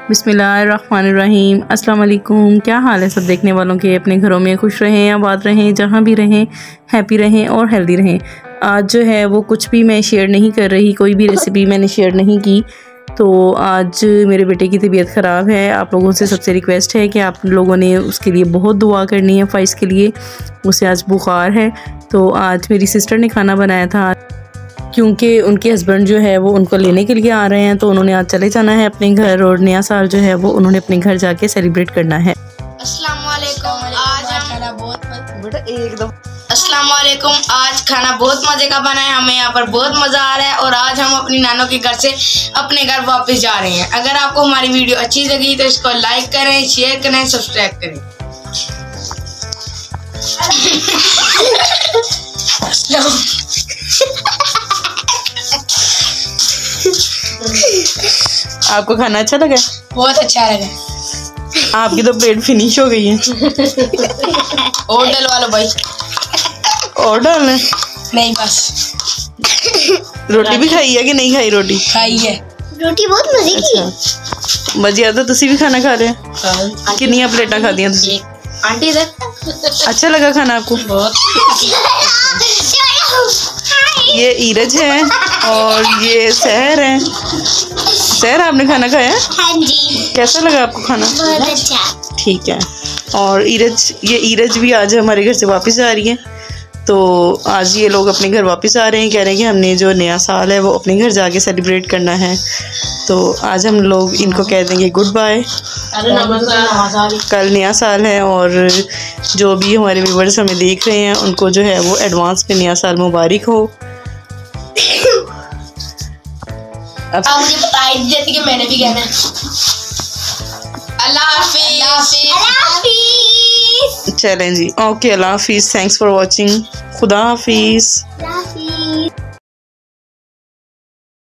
बिस्मिल्लाहिर्रहमानिर्रहीम। अस्सलाम वालेकुम। क्या हाल है सब देखने वालों के? अपने घरों में खुश रहें, आबाद रहें, जहाँ भी रहें हैप्पी रहें और हेल्दी रहें। आज जो है वो कुछ भी मैं शेयर नहीं कर रही, कोई भी रेसिपी मैंने शेयर नहीं की। तो आज मेरे बेटे की तबीयत ख़राब है। आप लोगों से सबसे रिक्वेस्ट है कि आप लोगों ने उसके लिए बहुत दुआ करनी है। फ़ाइज़ के लिए उसे आज बुखार है, तो आज मेरी सिस्टर ने खाना बनाया था क्योंकि उनके हस्बैंड जो है वो उनको लेने के लिए आ रहे हैं, तो उन्होंने आज चले जाना है अपने घर और नया साल जो है वो उन्होंने अपने घर जाके सेलिब्रेट करना है। अस्सलाम वालेकुम। आज खाना बहुत मजे का बना है, हमें यहाँ पर बहुत मजा आ रहा है और आज हम अपनी नानों के घर से अपने घर वापस जा रहे हैं। अगर आपको हमारी वीडियो अच्छी लगी तो इसको लाइक करें, शेयर करें, सब्सक्राइब करें। आपको खाना अच्छा लगा? बहुत अच्छा लगा। आपकी तो प्लेट फिनिश हो गई है। और डलवा लो भाई। और डालना है? नहीं बस। रोटी भी खाई है कि नहीं खाई? रोटी खाई है। रोटी बहुत मजे की। अच्छा मजे आता। तुसी भी खाना खा रहे हैं? कितनी प्लेटा खा दिया तुसी? आंटी इधर। अच्छा लगा खाना आपको? बहुत। ये ईरज है और ये सहर है। सहर आपने खाना खाया? हाँ जी। कैसा लगा आपको खाना? बहुत अच्छा। ठीक है। और ये ईरज भी आज हमारे घर से वापस आ रही है, तो आज ये लोग अपने घर वापस आ रहे हैं। कह रहे हैं कि हमने जो नया साल है वो अपने घर जाके सेलिब्रेट करना है, तो आज हम लोग इनको कह देंगे गुड बाय। कल नया साल है और जो भी हमारे व्यूवर्स हमें देख रहे हैं उनको जो है वो एडवांस में नया साल मुबारक हो। अब मुझे बताई देती कि मैंने भी कहना है अल्लाह हाफिज़। चलें जी, ओके, अल्लाह हाफिज़। Thanks for watching. खुदा हाफिज़।